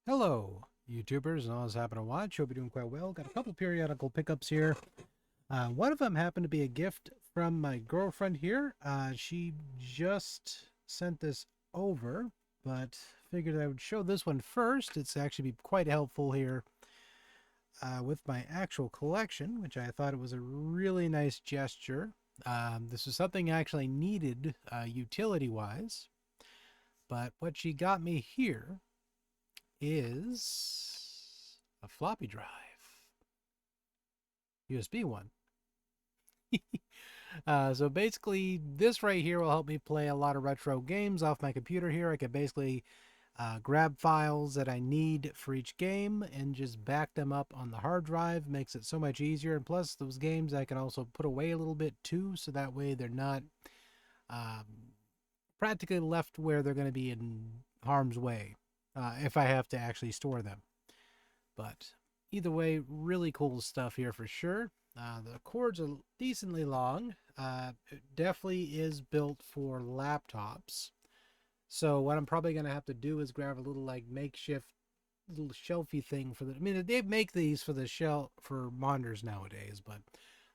Hello, YouTubers and all that's happened to watch. Hope you're doing quite well. Got a couple periodical pickups here. One of them happened to be a gift from my girlfriend here. She just sent this over, but figured I would show this one first. It's actually be quite helpful here with my actual collection, which I thought it was a really nice gesture. This is something I actually needed utility-wise, but what she got me here is a floppy drive, USB one. So basically, this right here will help me play a lot of retro games off my computer here. I can basically grab files that I need for each game and just back them up on the hard drive. Makes it so much easier. And plus, those games I can also put away a little bit too, so that way they're not practically left where they're going to be in harm's way if I have to actually store them. But either way, really cool stuff here for sure. The cords are decently long. It definitely is built for laptops. So what I'm probably going to have to do is grab a little like makeshift little shelfy thing for the. I mean, they make these for the shelf for monitors nowadays, but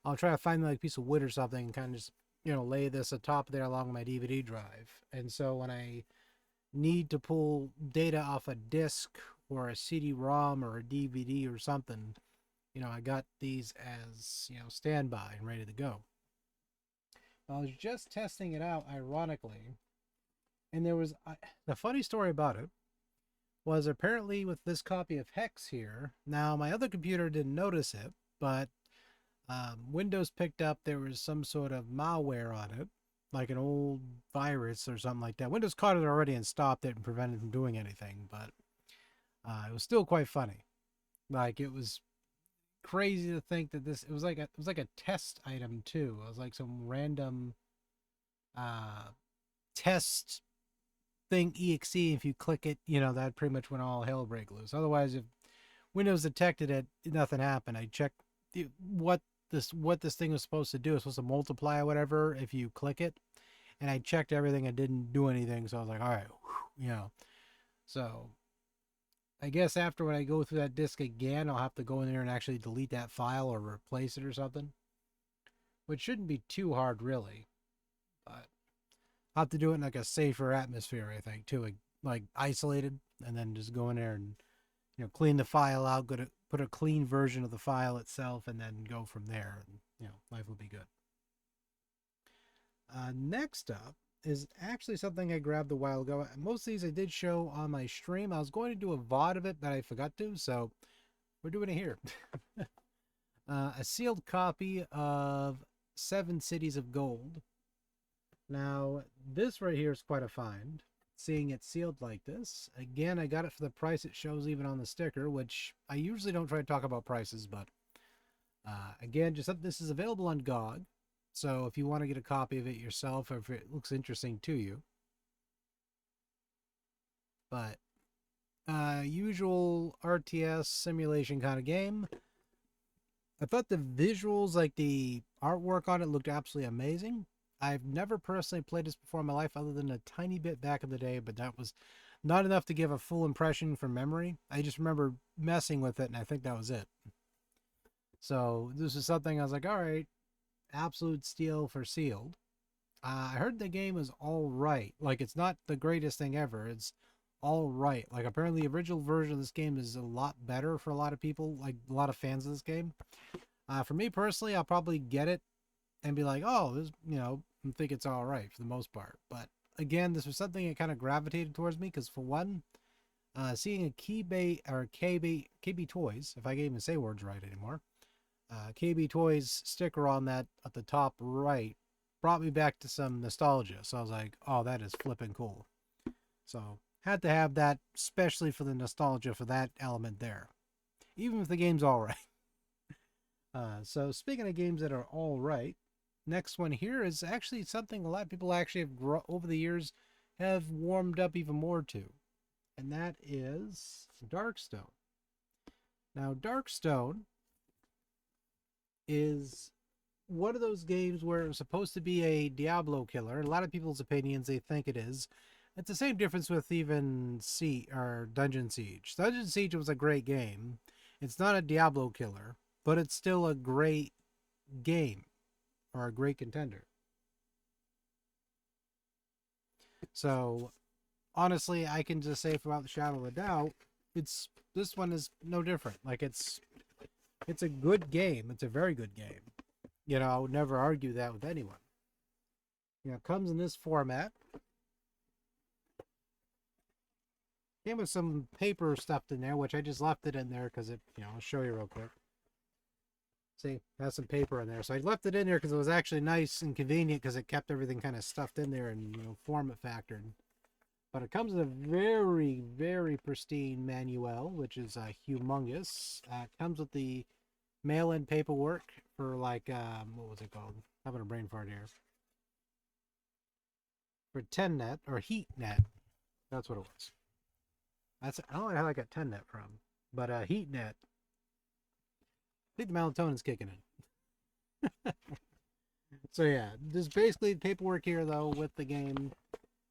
I'll try to find like a piece of wood or something and kind of just lay this atop there along my DVD drive. And so when I need to pull data off a disk or a CD-ROM or a DVD or something, I got these as, standby and ready to go. I was just testing it out, ironically, and there was the funny story about it was apparently with this copy of Hex here. Now, my other computer didn't notice it, but Windows picked up there was some sort of malware on it, like an old virus or something like that. Windows caught it already and stopped it and prevented it from doing anything, but it was still quite funny. Like it was crazy to think that it was like a test item too. It was like some random uh test thing exe. If you click it, that pretty much when all hell break loose. Otherwise, if Windows detected it, nothing happened. I checked what this thing was supposed to do. It's supposed to multiply or whatever if you click it, and I checked everything and didn't do anything. So I was like, all right, So I guess after when I go through that disk again, I'll have to go in there and actually delete that file or replace it or something, which shouldn't be too hard really. But I'll have to do it in like a safer atmosphere, I think, too, like isolated, and then just go in there and clean the file out, put a clean version of the file itself, and then go from there, and life will be good. Next up is actually something I grabbed a while ago. Most of these I did show on my stream. I was going to do a VOD of it, but I forgot to, so we're doing it here. A sealed copy of Seven Cities of Gold. Now, this right here is quite a find, seeing it sealed like this. Again, I got it for the price it shows even on the sticker, which I usually don't try to talk about prices, but again, this is available on GOG. So if you want to get a copy of it yourself, or if it looks interesting to you. But usual RTS simulation kind of game. I thought the visuals, like the artwork on it, looked absolutely amazing. I've never personally played this before in my life other than a tiny bit back in the day, but that was not enough to give a full impression from memory. I just remember messing with it, and I think that was it. So this is something I was like, all right, absolute steal for sealed. I heard the game is all right. Like, it's not the greatest thing ever. It's all right. Like, apparently the original version of this game is a lot better for a lot of people, like a lot of fans of this game. For me personally, I'll probably get it and be like, oh, this, I think it's all right for the most part. But again, this was something that kind of gravitated towards me because, for one, seeing a KB Toys, if I can even say words right anymore, KB Toys sticker on that at the top right brought me back to some nostalgia. So I was like, oh, that is flipping cool. So had to have that, especially for the nostalgia for that element there, even if the game's all right. So speaking of games that are all right, next one here is actually something a lot of people actually have over the years have warmed up even more to, and that is Darkstone. Now, Darkstone is one of those games where it was supposed to be a Diablo killer. A lot of people's opinions, they think it is. It's the same difference with even Dungeon Siege. Dungeon Siege was a great game. It's not a Diablo killer, but it's still a great game or a great contender. So honestly, I can just say without the shadow of a doubt, it's this one is no different. Like it's a good game. It's a very good game. You know, I would never argue that with anyone. You know, it comes in this format. Came with some paper stuffed in there, which I just left it in there because it, you know, I'll show you real quick. See, it has some paper in there. So I left it in there because it was actually nice and convenient because it kept everything kind of stuffed in there and, you know, format factored. But it comes in a very, very pristine manual, which is humongous. It comes with the mail-in paperwork for like, what was it called? I'm having a brain fart here. For 10net or HeatNet. That's what it was. I don't know how I got 10net from, but HeatNet. I think the melatonin's kicking in. So yeah, there's basically paperwork here though with the game,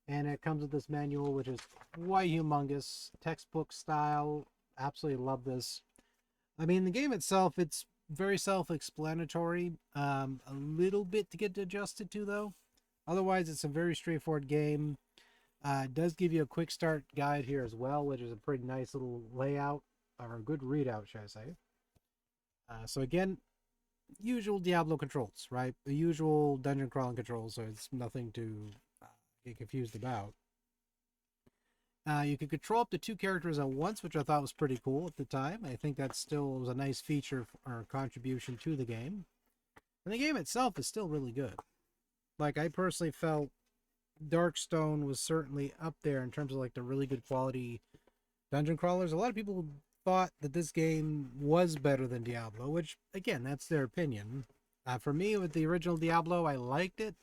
and it comes with this manual, which is quite humongous, textbook style. Absolutely love this. I mean, the game itself, it's very self-explanatory. A little bit to get adjusted to though. Otherwise, it's a very straightforward game. It does give you a quick start guide here as well, which is a pretty nice little layout, or a good readout, should I say. So again, usual Diablo controls, right? The usual dungeon crawling controls, so it's nothing to get confused about. You can control up to 2 characters at once, which I thought was pretty cool at the time. I think that still was a nice feature or contribution to the game. And the game itself is still really good. Like, I personally felt Darkstone was certainly up there in terms of like the really good quality dungeon crawlers. A lot of people thought that this game was better than Diablo, which again, that's their opinion. For me, with the original Diablo, I liked it,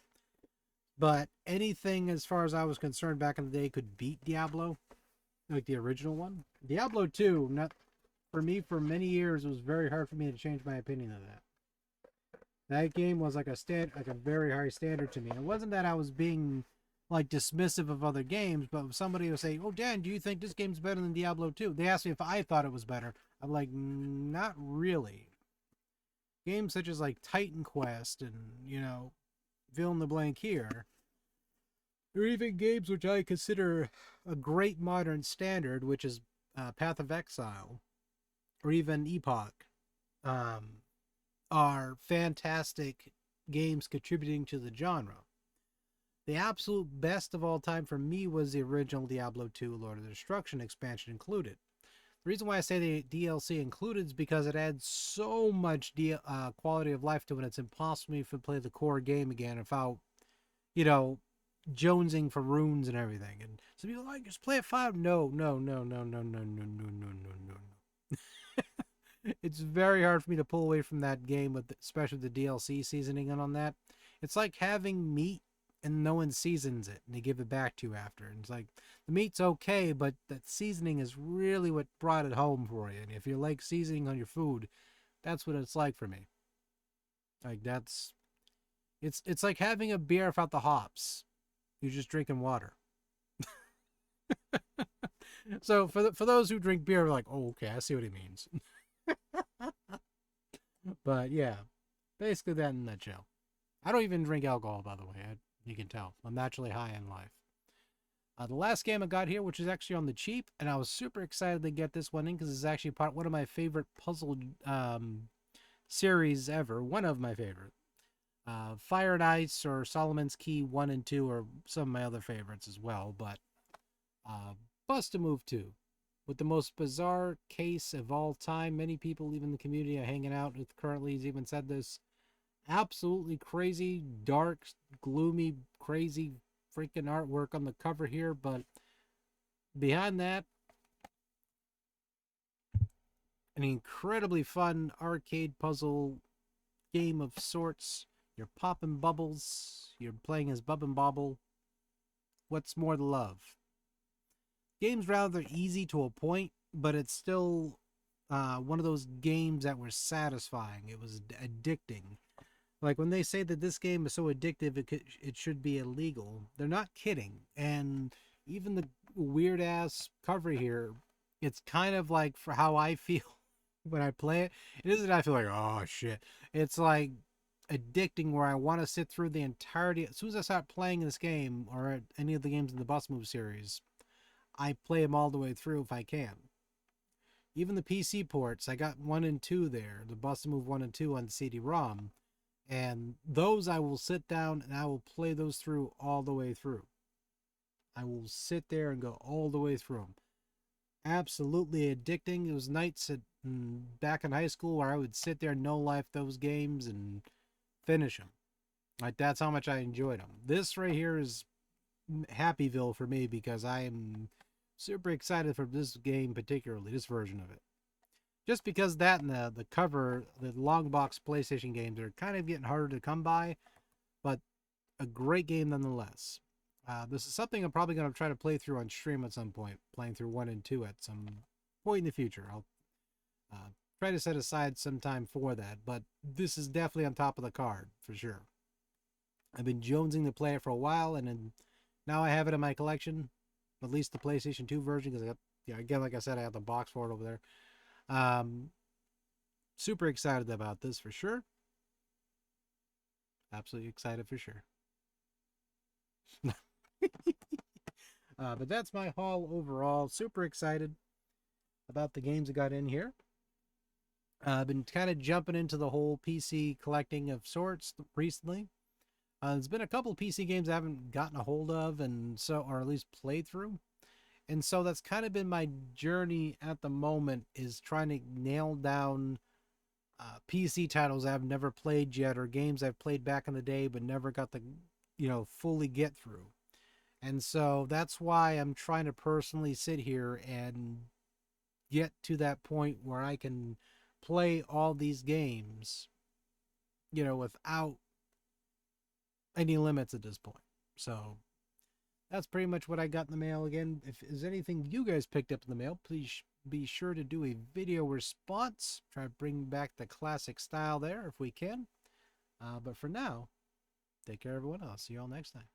but anything as far as I was concerned back in the day could beat Diablo, like the original one. Diablo 2, not for me, for many years, it was very hard for me to change my opinion of that. That game was like a very high standard to me. It wasn't that I was being like dismissive of other games, but if somebody would say, "Oh, Dan, do you think this game's better than Diablo 2?" They asked me if I thought it was better. I'm like, not really. Games such as like Titan Quest and, you know, fill in the blank here. There are even games which I consider a great modern standard, which is Path of Exile, or even Epoch, are fantastic games contributing to the genre. The absolute best of all time for me was the original Diablo 2 Lord of Destruction expansion included. The reason why I say the DLC included is because it adds so much quality of life to it. It's impossible to play the core game again without, you know, jonesing for runes and everything. And some people are like, just play it 5. No, no, no, no, no, no, no, no, no, no, no, no. It's very hard for me to pull away from that game, with especially the DLC seasoning on that. It's like having meat and no one seasons it and they give it back to you after. And it's like, the meat's okay, but that seasoning is really what brought it home for you. And if you like seasoning on your food, that's what it's like for me. Like it's like having a beer without the hops. You're just drinking water. So for those who drink beer, like, oh, okay, I see what he means. But yeah, basically that in a nutshell. I don't even drink alcohol, by the way. You can tell. I'm naturally high in life. The last game I got here, which is actually on the cheap, and I was super excited to get this one in because it's actually one of my favorite puzzle series ever. One of my favorite. Fire and Ice or Solomon's Key 1 and 2 are some of my other favorites as well, but Bust a Move 2. With the most bizarre case of all time. Many people, even the community I'm hanging out with currently, has even said this. Absolutely crazy, dark, gloomy, crazy freaking artwork on the cover here, but behind that, an incredibly fun arcade puzzle game of sorts. You're popping bubbles, you're playing as Bub and Bobble. What's more to love? Game's rather easy to a point, but it's still one of those games that were satisfying. It was addicting. Like when they say that this game is so addictive, it should be illegal. They're not kidding. And even the weird ass cover here, it's kind of like for how I feel when I play it. It isn't I feel like, oh shit. It's like addicting where I want to sit through the entirety. As soon as I start playing this game or any of the games in the Bus Move series, I play them all the way through if I can. Even the PC ports, I got 1 and 2 there, the Bus Move 1 and 2 on CD-ROM, and those I will sit down and I will play those through all the way through. I will sit there and go all the way through them. Absolutely addicting. It was nights back in high school where I would sit there, no life those games, and finish them. Like, that's how much I enjoyed them. This right here is Happyville for me because I am super excited for this game, particularly this version of it. Just because that and the cover, the long box PlayStation games are kind of getting harder to come by, but a great game nonetheless. This is something I'm probably going to try to play through on stream at some point, playing through 1 and 2 at some point in the future. I'll try to set aside some time for that, but this is definitely on top of the card for sure. I've been jonesing to play it for a while, and now I have it in my collection, at least the PlayStation 2 version, because I got, again, like I said, I have the box for it over there. Super excited about this for sure. Absolutely excited for sure. But that's my haul overall. Super excited about the games I got in here. I've been kind of jumping into the whole PC collecting of sorts recently. There's been a couple of PC games I haven't gotten a hold of, and so, or at least played through. And so that's kind of been my journey at the moment, is trying to nail down PC titles I've never played yet, or games I've played back in the day but never got to, fully get through. And so that's why I'm trying to personally sit here and get to that point where I can play all these games, without any limits at this point. So that's pretty much what I got in the mail. Again, if there's anything you guys picked up in the mail, please be sure to do a video response. Try to bring back the classic style there if we can. But for now, take care, everyone. I'll see you all next time.